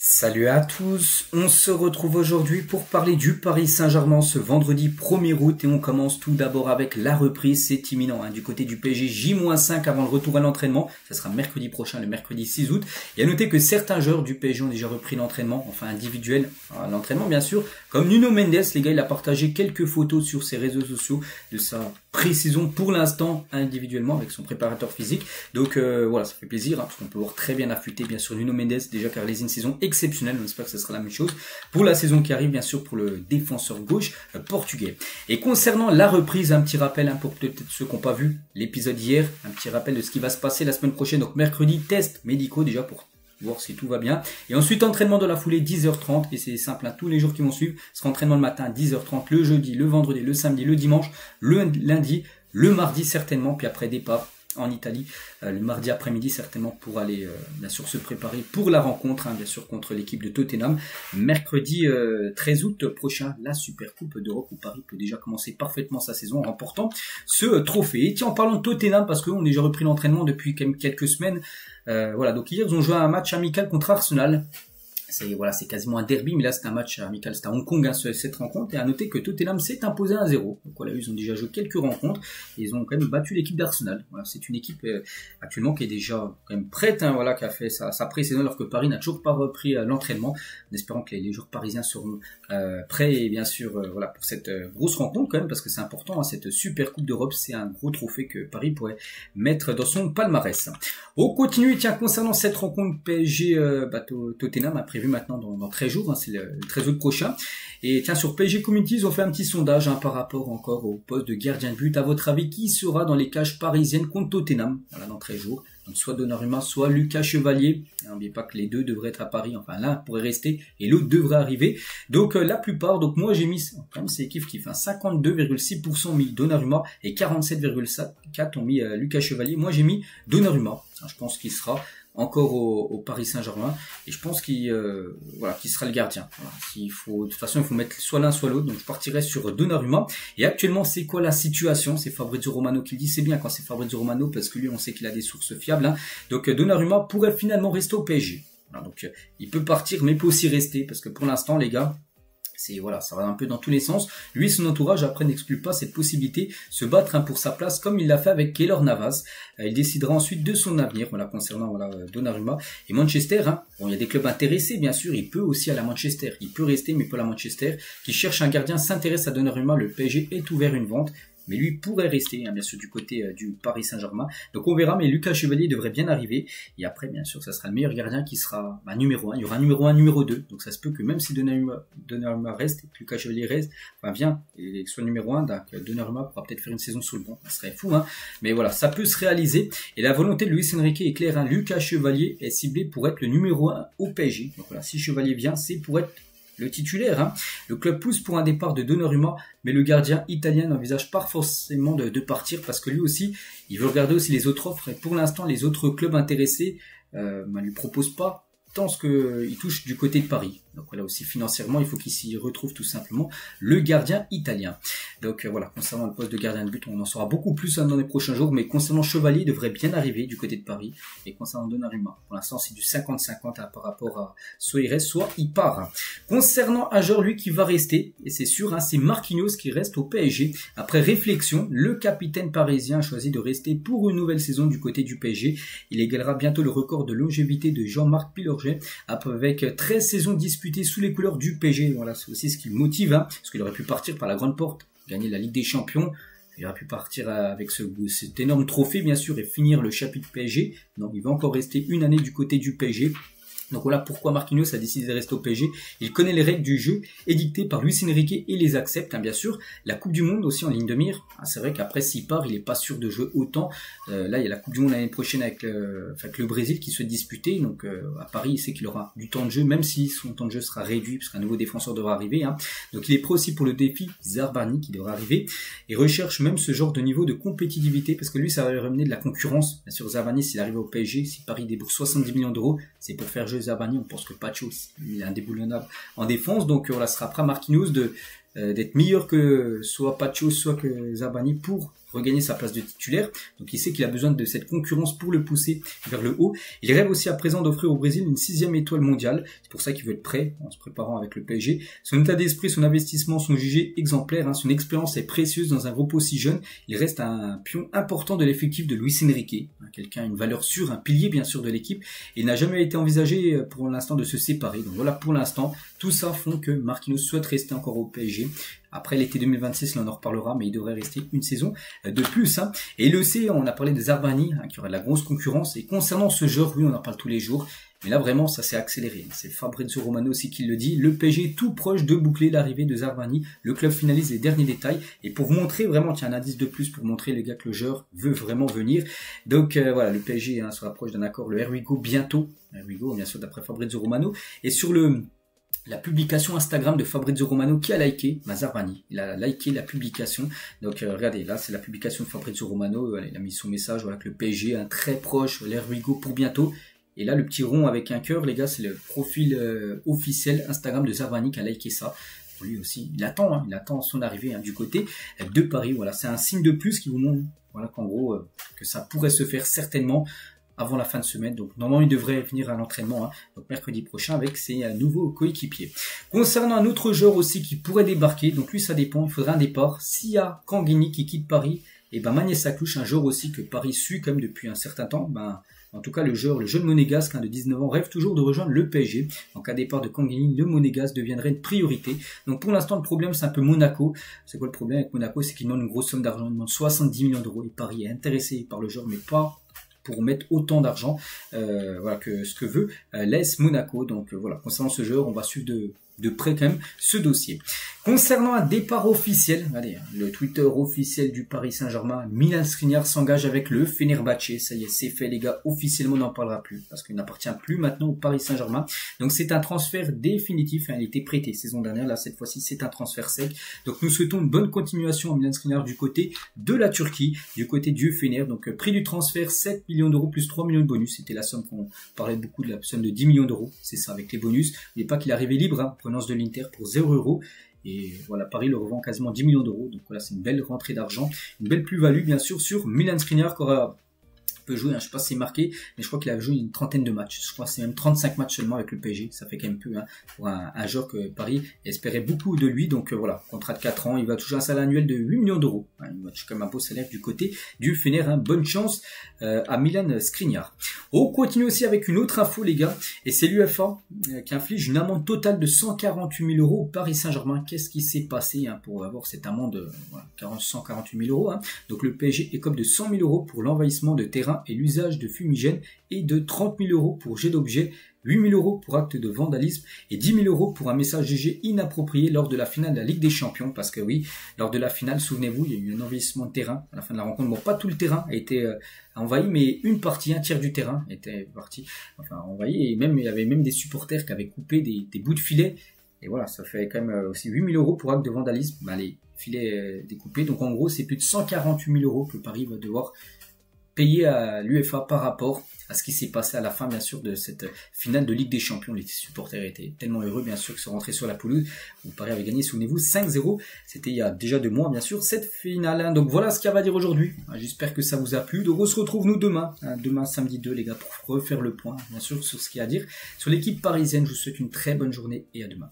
Salut à tous, on se retrouve aujourd'hui pour parler du Paris Saint-Germain ce vendredi 1er août et on commence tout d'abord avec la reprise, c'est imminent du côté du PSG J-5 avant le retour à l'entraînement, ça sera mercredi prochain, le mercredi 6 août. Et à noter que certains joueurs du PSG ont déjà repris l'entraînement, enfin individuel, l'entraînement bien sûr, comme Nuno Mendes, les gars il a partagé quelques photos sur ses réseaux sociaux de sa pré-saison pour l'instant individuellement avec son préparateur physique. Donc voilà, ça fait plaisir parce qu'on peut voir très bien affûté bien sûr Nuno Mendes déjà car les une saison exceptionnelle, on espère que ce sera la même chose pour la saison qui arrive bien sûr pour le défenseur gauche portugais. Et concernant la reprise, un petit rappel pour peut-être ceux qui n'ont pas vu l'épisode hier, un petit rappel de ce qui va se passer la semaine prochaine. Donc mercredi, tests médicaux déjà pour voir si tout va bien. Et ensuite, entraînement dans la foulée, 10h30. Et c'est simple, tous les jours qui vont suivre. Ce sera entraînement le matin, 10h30, le jeudi, le vendredi, le samedi, le dimanche, le lundi, le mardi certainement. Puis après, départ en Italie, le mardi après-midi certainement pour aller bien sûr se préparer pour la rencontre, bien sûr contre l'équipe de Tottenham. Mercredi 13 août prochain, la Super Coupe d'Europe où Paris peut déjà commencer parfaitement sa saison en remportant ce trophée. Et tiens, en parlant de Tottenham, parce qu'on a déjà repris l'entraînement depuis quand même quelques semaines, voilà, donc hier ils ont joué un match amical contre Arsenal. C'est quasiment un derby, mais là c'est un match amical, c'est à Hong Kong cette rencontre. Et à noter que Tottenham s'est imposé 1-0. Donc voilà, ils ont déjà joué quelques rencontres et ils ont quand même battu l'équipe d'Arsenal. Voilà, c'est une équipe actuellement qui est déjà quand même prête, voilà, qui a fait sa pré-saison alors que Paris n'a toujours pas repris l'entraînement. En espérant que les joueurs parisiens seront prêts et bien sûr voilà pour cette grosse rencontre quand même parce que c'est important. Cette Super Coupe d'Europe, c'est un gros trophée que Paris pourrait mettre dans son palmarès. On continue, tiens, concernant cette rencontre PSG Tottenham a prévu maintenant dans 13 jours, c'est le 13 août prochain. Et tiens, sur PSG Community, ils ont fait un petit sondage par rapport encore au poste de gardien de but. À votre avis, qui sera dans les cages parisiennes contre Tottenham, voilà, dans 13 jours? Donc soit Donnarumma, soit Lucas Chevalier. N'oubliez pas que les deux devraient être à Paris, enfin l'un pourrait rester et l'autre devrait arriver. Donc la plupart, donc moi j'ai mis, quand même c'est kiff 52,6% ont mis Donnarumma et 47,4% ont mis Lucas Chevalier. Moi j'ai mis Donnarumma, je pense qu'il sera encore au Paris Saint-Germain et je pense qu'il sera le gardien. Voilà. De toute façon il faut mettre soit l'un soit l'autre, donc je partirai sur Donnarumma. Et actuellement c'est quoi la situation? C'est Fabrizio Romano qui le dit, c'est bien quand c'est Fabrizio Romano parce que lui on sait qu'il a des sources fiables. Donc Donnarumma pourrait finalement rester au PSG. Voilà, donc il peut partir mais peut aussi rester parce que pour l'instant les gars, ça va un peu dans tous les sens. Lui et son entourage après n'excluent pas cette possibilité, se battre pour sa place comme il l'a fait avec Keylor Navas. Il décidera ensuite de son avenir, concernant Donnarumma et Manchester. Bon, il y a des clubs intéressés bien sûr, il peut aussi aller à Manchester, il peut rester mais pas à Manchester, qui cherche un gardien, s'intéresse à Donnarumma, le PSG est ouvert une vente. Mais lui pourrait rester, bien sûr, du côté du Paris Saint-Germain. Donc on verra, mais Lucas Chevalier devrait bien arriver. Et après, bien sûr, ça sera le meilleur gardien qui sera numéro 1. Il y aura un numéro 1, numéro 2. Donc ça se peut que même si Donnarumma reste et que Lucas Chevalier reste, vient et soit numéro 1, donc Donnarumma pourra peut-être faire une saison sous le banc. Ça serait fou, Mais voilà, ça peut se réaliser. Et la volonté de Luis Enrique est claire, Lucas Chevalier est ciblé pour être le numéro 1 au PSG. Donc voilà, si Chevalier vient, c'est pour être le titulaire. Le club pousse pour un départ de Donnarumma, mais le gardien italien n'envisage pas forcément de partir parce que lui aussi, il veut regarder aussi les autres offres et pour l'instant, les autres clubs intéressés ne lui proposent pas tant ce qu'il touche du côté de Paris. Donc voilà aussi financièrement, il faut qu'il s'y retrouve tout simplement le gardien italien. Donc voilà, concernant le poste de gardien de but, on en saura beaucoup plus dans les prochains jours, mais concernant Chevalier, il devrait bien arriver du côté de Paris. Et concernant Donnarumma, pour l'instant c'est du 50-50 par rapport à soit il reste, soit il part. Concernant un joueur, lui, qui va rester, et c'est sûr, c'est Marquinhos qui reste au PSG. Après réflexion, le capitaine parisien a choisi de rester pour une nouvelle saison du côté du PSG. Il égalera bientôt le record de longévité de Jean-Marc Pilorget, avec 13 saisons disputées sous les couleurs du PSG. Voilà, c'est aussi ce qui le motive, parce qu'il aurait pu partir par la grande porte, gagner la Ligue des Champions, il aurait pu partir avec cet énorme trophée bien sûr et finir le chapitre PSG. Non, il va encore rester une année du côté du PSG. Donc voilà pourquoi Marquinhos a décidé de rester au PSG. Il connaît les règles du jeu édictées par Luis Enrique et les accepte, bien sûr. La Coupe du Monde aussi en ligne de mire. C'est vrai qu'après s'il part, il n'est pas sûr de jouer autant. Là, il y a la Coupe du Monde l'année prochaine avec le Brésil qui se disputer. Donc à Paris, il sait qu'il aura du temps de jeu, même si son temps de jeu sera réduit, parce qu'un nouveau défenseur devra arriver. Donc il est prêt aussi pour le défi Zarbani qui devra arriver. Et recherche même ce genre de niveau de compétitivité, parce que lui, ça va lui ramener de la concurrence. Bien sûr, Zarbani, s'il arrive au PSG, si Paris débourse 70 millions d'euros, c'est pour faire jouer Zarbani. On pense que Pacho, il est indéboulonnable en défense. Donc voilà, ce sera après Marquinhos de d'être meilleur que soit Pacho, soit que Zabani pour regagner sa place de titulaire. Donc il sait qu'il a besoin de cette concurrence pour le pousser vers le haut. Il rêve aussi à présent d'offrir au Brésil une 6e étoile mondiale. C'est pour ça qu'il veut être prêt en se préparant avec le PSG. Son état d'esprit, son investissement sont jugés exemplaires. Hein. Son expérience est précieuse dans un groupe aussi jeune. Il reste un pion important de l'effectif de Luis Enrique. Quelqu'un, une valeur sûre, un pilier bien sûr de l'équipe. Il n'a jamais été envisagé pour l'instant de se séparer. Donc voilà, pour l'instant, tout ça font que Marquinhos souhaite rester encore au PSG. Après l'été 2026, là on en reparlera, mais il devrait rester une saison de plus. Hein. Et il le sait, on a parlé de Zabarni, qui aurait de la grosse concurrence. Et concernant ce joueur, oui, on en parle tous les jours. Mais là, vraiment, ça s'est accéléré. C'est Fabrizio Romano aussi qui le dit. Le PSG est tout proche de boucler l'arrivée de Zabarni. Le club finalise les derniers détails. Et pour vous montrer, vraiment, tiens, un indice de plus pour montrer les gars que le joueur veut vraiment venir. Donc voilà, le PSG se rapproche d'un accord. Le Here We Go bientôt. Here We Go, bien sûr, d'après Fabrizio Romano. Et sur la publication Instagram de Fabrizio Romano qui a liké Zabarni. Il a liké la publication. Donc regardez, là c'est la publication de Fabrizio Romano. Il a mis son message, voilà, que le PSG est très proche, l'Here We Go pour bientôt. Et là le petit rond avec un cœur, les gars, c'est le profil officiel Instagram de Zabarni qui a liké ça. Pour lui aussi, il attend son arrivée du côté de Paris. Voilà, c'est un signe de plus qui vous montre, voilà, qu'en gros que ça pourrait se faire certainement avant la fin de semaine. Donc normalement il devrait venir à l'entraînement, donc mercredi prochain avec ses nouveaux coéquipiers. Concernant un autre joueur aussi qui pourrait débarquer, donc lui ça dépend, il faudra un départ. S'il y a Kanguini qui quitte Paris, et Magnès Saklouche, un joueur aussi que Paris suit comme depuis un certain temps, en tout cas le jeune monégasque de 19 ans rêve toujours de rejoindre le PSG. Donc à départ de Kanguini, le monégasque deviendrait une priorité. Donc pour l'instant le problème c'est un peu Monaco. C'est quoi le problème avec Monaco? C'est qu'il demande une grosse somme d'argent, il demande 70 millions d'euros et Paris est intéressé par le joueur mais pas pour mettre autant d'argent voilà, que ce que veut l'AS Monaco. Donc voilà, concernant ce joueur, on va suivre de près quand même ce dossier. Concernant un départ officiel, allez, le Twitter officiel du Paris Saint-Germain, Milan Skriniar s'engage avec le Fenerbahçe. Ça y est, c'est fait les gars, officiellement on n'en parlera plus parce qu'il n'appartient plus maintenant au Paris Saint-Germain. Donc c'est un transfert définitif, il était prêté saison dernière, là cette fois-ci c'est un transfert sec. Donc nous souhaitons une bonne continuation à Milan Skriniar du côté de la Turquie, du côté du Fener. Donc prix du transfert 7 millions d'euros plus 3 millions de bonus, c'était la somme qu'on parlait beaucoup de la somme de 10 millions d'euros, c'est ça avec les bonus. N'oubliez pas qu'il est arrivé libre, provenance de l'Inter pour 0 €. Et voilà, Paris le revend quasiment 10 millions d'euros. Donc voilà, c'est une belle rentrée d'argent, une belle plus-value bien sûr sur Milan Skriniar qui aura peut jouer, je sais pas si c'est marqué, mais je crois qu'il a joué une trentaine de matchs. Je crois que c'est même 35 matchs seulement avec le PSG. Ça fait quand même peu pour un joueur que Paris espérait beaucoup de lui. Donc voilà, contrat de 4 ans, il va toucher un salaire annuel de 8 millions d'euros. Il va toucher comme un beau salaire du côté du Fener. Bonne chance à Milan Skriniar. On continue aussi avec une autre info les gars, et c'est l'UEFA qui inflige une amende totale de 148 000 € au Paris Saint-Germain. Qu'est-ce qui s'est passé pour avoir cette amende 148 000 €. Donc le PSG écope de 100 000 € pour l'envahissement de terrain et l'usage de fumigène et de 30 000 € pour jet d'objet, 8 000 € pour acte de vandalisme et 10 000 € pour un message jugé inapproprié lors de la finale de la Ligue des Champions. Parce que oui, lors de la finale, souvenez-vous, il y a eu un envahissement de terrain à la fin de la rencontre. Bon, pas tout le terrain a été envahi, mais une partie, un tiers du terrain était envahi. Et même il y avait même des supporters qui avaient coupé des bouts de filet. Et voilà, ça fait quand même aussi 8 000 € pour acte de vandalisme. Les filets découpés. Donc en gros, c'est plus de 148 000 € que Paris va devoir payer à l'UEFA par rapport à ce qui s'est passé à la fin, bien sûr, de cette finale de Ligue des Champions. Les supporters étaient tellement heureux, bien sûr, qu'ils sont rentrés sur la pelouse où Paris avait gagné, souvenez-vous, 5-0. C'était il y a déjà 2 mois, bien sûr, cette finale. Donc voilà ce qu'il y a à dire aujourd'hui. J'espère que ça vous a plu. Donc on se retrouve, nous, demain, samedi 2, les gars, pour refaire le point, bien sûr, sur ce qu'il y a à dire. Sur l'équipe parisienne, je vous souhaite une très bonne journée et à demain.